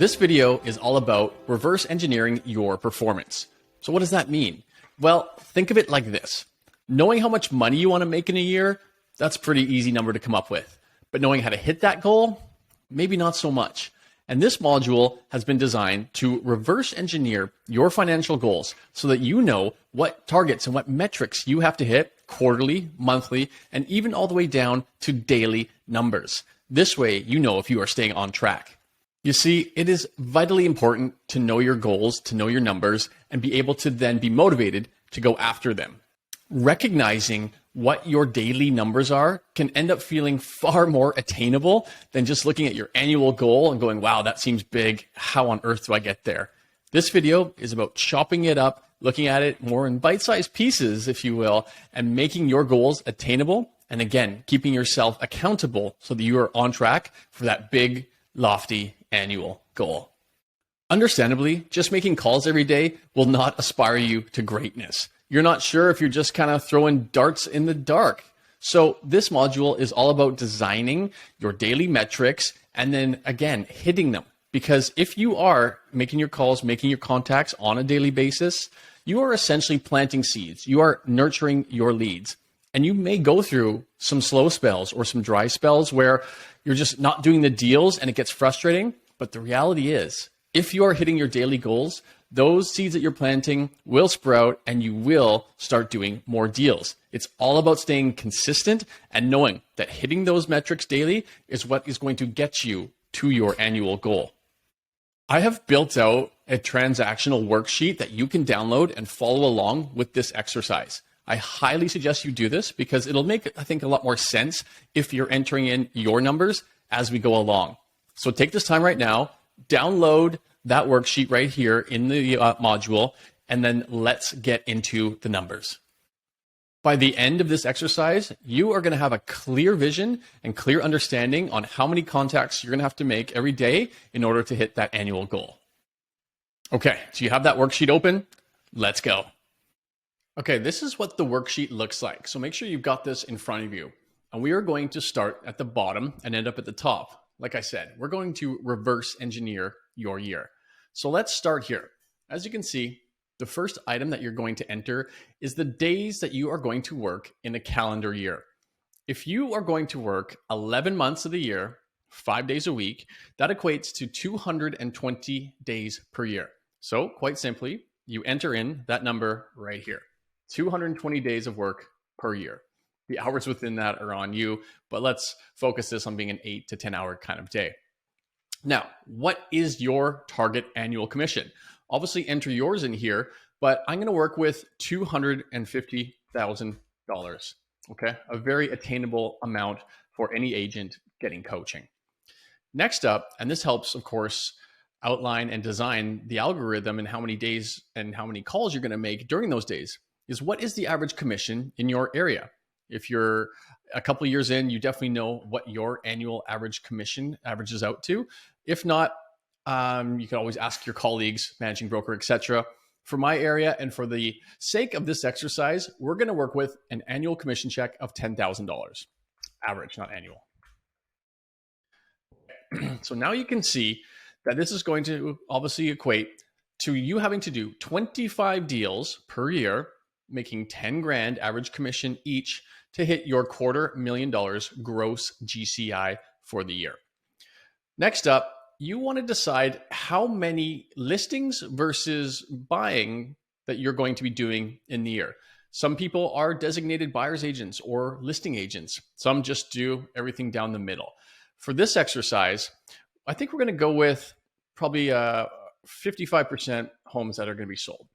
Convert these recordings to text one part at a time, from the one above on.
This video is all about reverse engineering your performance. So what does that mean? Well, think of it like this. Knowing how much money you want to make in a year, that's a pretty easy number to come up with. But knowing how to hit that goal, maybe not so much. And this module has been designed to reverse engineer your financial goals so that you know what targets and what metrics you have to hit quarterly, monthly, and even all the way down to daily numbers. This way, you know if you are staying on track. You see, it is vitally important to know your goals, to know your numbers, and be able to then be motivated to go after them. Recognizing what your daily numbers are can end up feeling far more attainable than just looking at your annual goal and going, wow, that seems big. How on earth do I get there? This video is about chopping it up, looking at it more in bite-sized pieces, if you will, and making your goals attainable. And again, keeping yourself accountable so that you are on track for that big, lofty annual goal. Understandably, just making calls every day will not aspire you to greatness. You're not sure if you're just kind of throwing darts in the dark. So this module is all about designing your daily metrics and then again, hitting them. Because if you are making your calls, making your contacts on a daily basis, you are essentially planting seeds. You are nurturing your leads. And you may go through some slow spells or some dry spells where you're just not doing the deals and it gets frustrating. But the reality is, if you are hitting your daily goals, those seeds that you're planting will sprout and you will start doing more deals. It's all about staying consistent and knowing that hitting those metrics daily is what is going to get you to your annual goal. I have built out a transactional worksheet that you can download and follow along with this exercise. I highly suggest you do this because it'll make, I think, a lot more sense if you're entering in your numbers as we go along. So take this time right now, download that worksheet right here in the module, and then let's get into the numbers. By the end of this exercise, you are going to have a clear vision and clear understanding on how many contacts you're going to have to make every day in order to hit that annual goal. Okay, so you have that worksheet open. Let's go. Okay, this is what the worksheet looks like. So make sure you've got this in front of you. And we are going to start at the bottom and end up at the top. Like I said, we're going to reverse engineer your year. So let's start here. As you can see, the first item that you're going to enter is the days that you are going to work in a calendar year. If you are going to work 11 months of the year, 5 days a week, that equates to 220 days per year. So quite simply, you enter in that number right here. 220 days of work per year. The hours within that are on you, but let's focus this on being an 8 to 10 hour kind of day. Now, what is your target annual commission? Obviously enter yours in here, but I'm going to work with $250,000. Okay. A very attainable amount for any agent getting coaching. Next up, and this helps, of course, outline and design the algorithm and how many days and how many calls you're going to make during those days, is what is the average commission in your area? If you're a couple of years in, you definitely know what your annual average commission averages out to. If not, you can always ask your colleagues, managing broker, etc. For my area and for the sake of this exercise, we're going to work with an annual commission check of $10,000. Average, not annual. So now you can see that this is going to obviously equate to you having to do 25 deals per year, making 10 grand average commission each to hit your $250,000 gross GCI for the year. Next up, you want to decide how many listings versus buying that you're going to be doing in the year. Some people are designated buyer's agents or listing agents. Some just do everything down the middle. For this exercise, I think we're going to go with probably 55% homes that are going to be sold.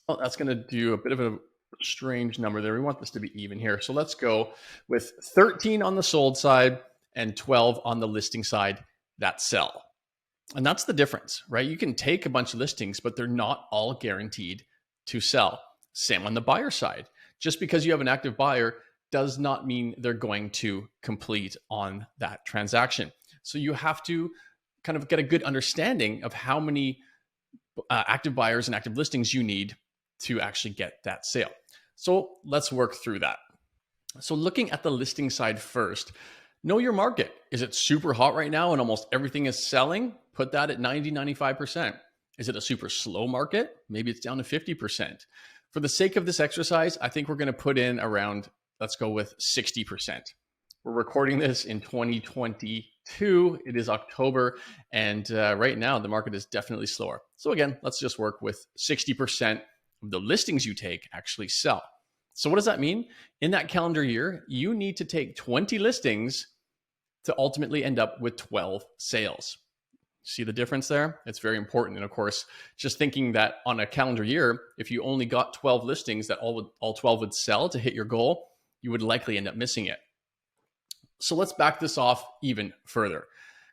Well, that's going to do a bit of a strange number there. We want this to be even here. So let's go with 13 on the sold side and 12 on the listing side that sell. And that's the difference, right? You can take a bunch of listings, but they're not all guaranteed to sell. Same on the buyer side. Just because you have an active buyer does not mean they're going to complete on that transaction. So you have to kind of get a good understanding of how many active buyers and active listings you need to actually get that sale. So let's work through that. So looking at the listing side first, know your market. Is it super hot right now and almost everything is selling? put that at 90, 95%. Is it a super slow market? Maybe it's down to 50%. For the sake of this exercise, I think we're going to put in around, let's go with 60%. We're recording this in 2022. It is October, and right now the market is definitely slower. So again, let's just work with 60% of the listings you take actually sell. So what does that mean? In that calendar year, you need to take 20 listings to ultimately end up with 12 sales. See the difference there? It's very important. And of course, just thinking that on a calendar year, if you only got 12 listings that all 12 would sell to hit your goal, you would likely end up missing it. So let's back this off even further.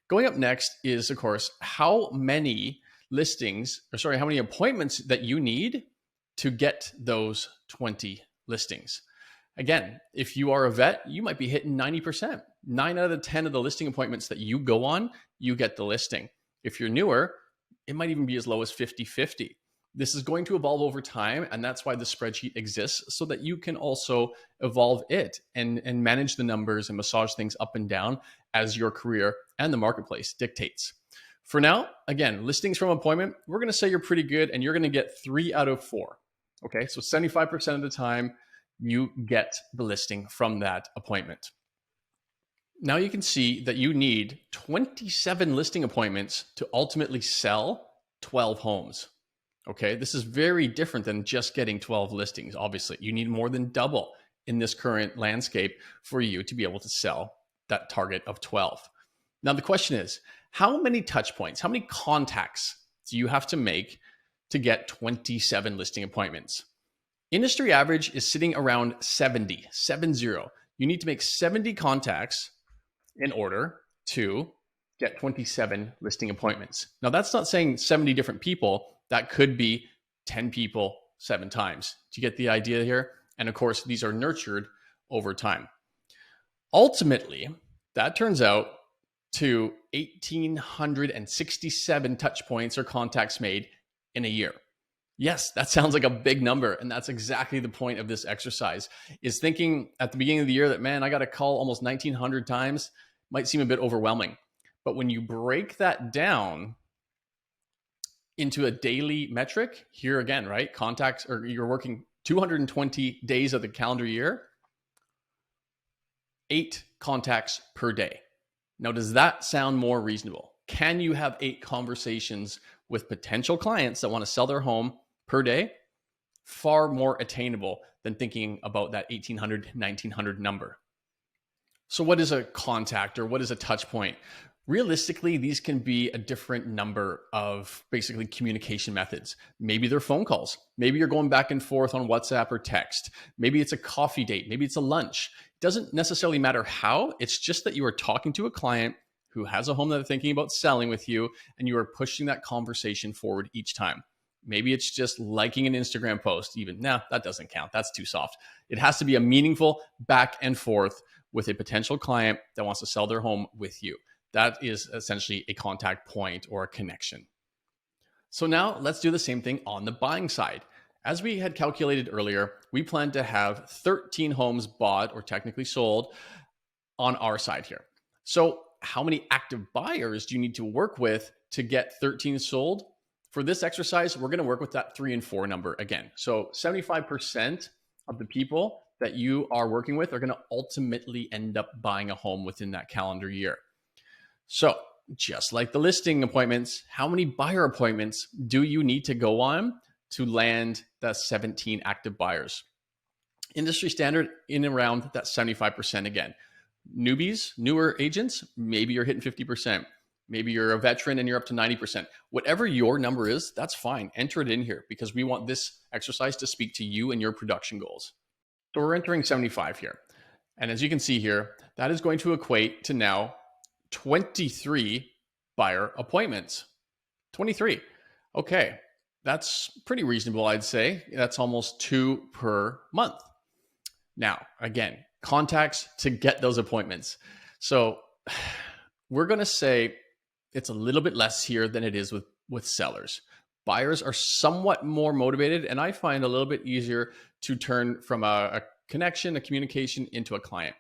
Going up next is, of course, how many appointments that you need to get those 20 listings. Again, if you are a vet, you might be hitting 90%. 9 out of 10 of the listing appointments that you go on, you get the listing. If you're newer, it might even be as low as 50-50. This is going to evolve over time, and that's why the spreadsheet exists, so that you can also evolve it and manage the numbers and massage things up and down as your career and the marketplace dictates. For now, again, listings from appointment, we're going to say you're pretty good, and you're going to get 3 out of 4. Okay, so 75% of the time, you get the listing from that appointment. Now you can see that you need 27 listing appointments to ultimately sell 12 homes. Okay, this is very different than just getting 12 listings. Obviously, you need more than double in this current landscape for you to be able to sell that target of 12. Now, the question is, how many touch points, how many contacts do you have to make to get 27 listing appointments? Industry average is sitting around 70. You need to make 70 contacts in order to get 27 listing appointments. Now, that's not saying 70 different people. That could be 10 people 7 times. Do you get the idea here? And of course, these are nurtured over time. Ultimately, that turns out to 1,867 touch points or contacts made in a year. Yes, that sounds like a big number. And that's exactly the point of this exercise, is thinking at the beginning of the year that, man, I got to call almost 1,900 times, might seem a bit overwhelming. But when you break that down into a daily metric, here again, right? Contacts, or you're working 220 days of the calendar year, 8 contacts per day. Now, does that sound more reasonable? Can you have 8 conversations with potential clients that want to sell their home per day? Far more attainable than thinking about that 1,800, 1,900 number. So what is a contact, or what is a touch point? Realistically, these can be a different number of basically communication methods. Maybe they're phone calls. Maybe you're going back and forth on WhatsApp or text. Maybe it's a coffee date. Maybe it's a lunch. It doesn't necessarily matter how. It's just that you are talking to a client who has a home that they're thinking about selling with you, and you are pushing that conversation forward each time. Maybe it's just liking an Instagram post even. No, that doesn't count. That's too soft. It has to be a meaningful back and forth with a potential client that wants to sell their home with you. That is essentially a contact point or a connection. So now let's do the same thing on the buying side. As we had calculated earlier, we plan to have 13 homes bought or technically sold on our side here. So how many active buyers do you need to work with to get 13 sold? For this exercise, we're going to work with that 3 and 4 number again. So 75% of the people that you are working with are going to ultimately end up buying a home within that calendar year. So just like the listing appointments, how many buyer appointments do you need to go on to land the 17 active buyers? Industry standard in around that 75% again. Newbies, newer agents, maybe you're hitting 50%. Maybe you're a veteran and you're up to 90%. Whatever your number is, that's fine. Enter it in here because we want this exercise to speak to you and your production goals. So we're entering 75 here. And as you can see here, that is going to equate to now 23 buyer appointments. 23. Okay, that's pretty reasonable, I'd say. That's almost 2 per month. Now, again, contacts to get those appointments. So we're going to say it's a little bit less here than it is with sellers. Buyers are somewhat more motivated, and I find a little bit easier to turn from a connection, a communication into a client.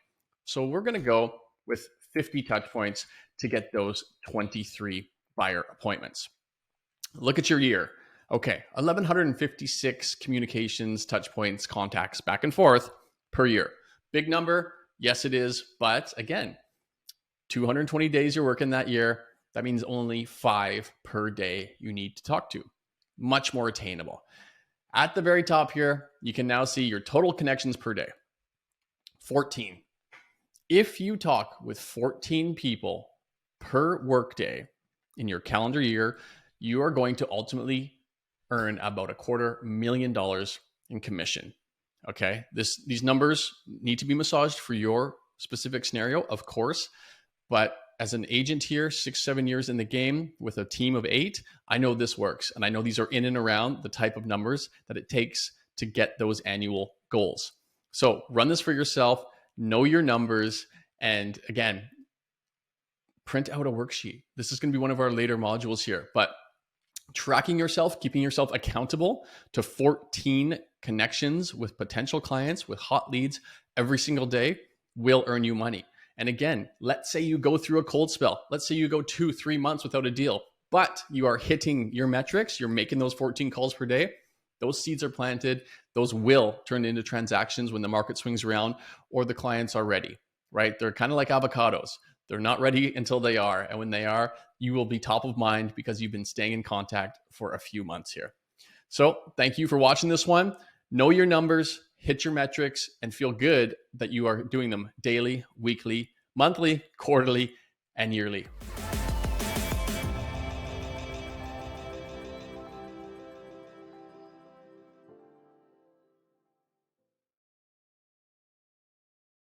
So we're going to go with 50 touch points to get those 23 buyer appointments. Look at your year. Okay, 1,156 communications, touch points, contacts back and forth per year. Big number. Yes, it is. But again, 220 days you're working that year. That means only 5 per day you need to talk to. Much more attainable. At the very top here, you can now see your total connections per day. 14. If you talk with 14 people per workday in your calendar year, you are going to ultimately earn about $250,000 in commission. Okay, these numbers need to be massaged for your specific scenario, of course, but as an agent here, 6-7 years in the game with a team of 8, I know this works. And I know these are in and around the type of numbers that it takes to get those annual goals. So run this for yourself, know your numbers, and again, print out a worksheet. This is going to be one of our later modules here, but tracking yourself, keeping yourself accountable to 14 connections with potential clients, with hot leads every single day will earn you money. And again, let's say you go through a cold spell. Let's say you go 2-3 months without a deal, but you are hitting your metrics. You're making those 14 calls per day. Those seeds are planted. Those will turn into transactions when the market swings around or the clients are ready, right? They're kind of like avocados. They're not ready until they are. And when they are, you will be top of mind because you've been staying in contact for a few months here. So thank you for watching this one. Know your numbers, hit your metrics, and feel good that you are doing them daily, weekly, monthly, quarterly, and yearly.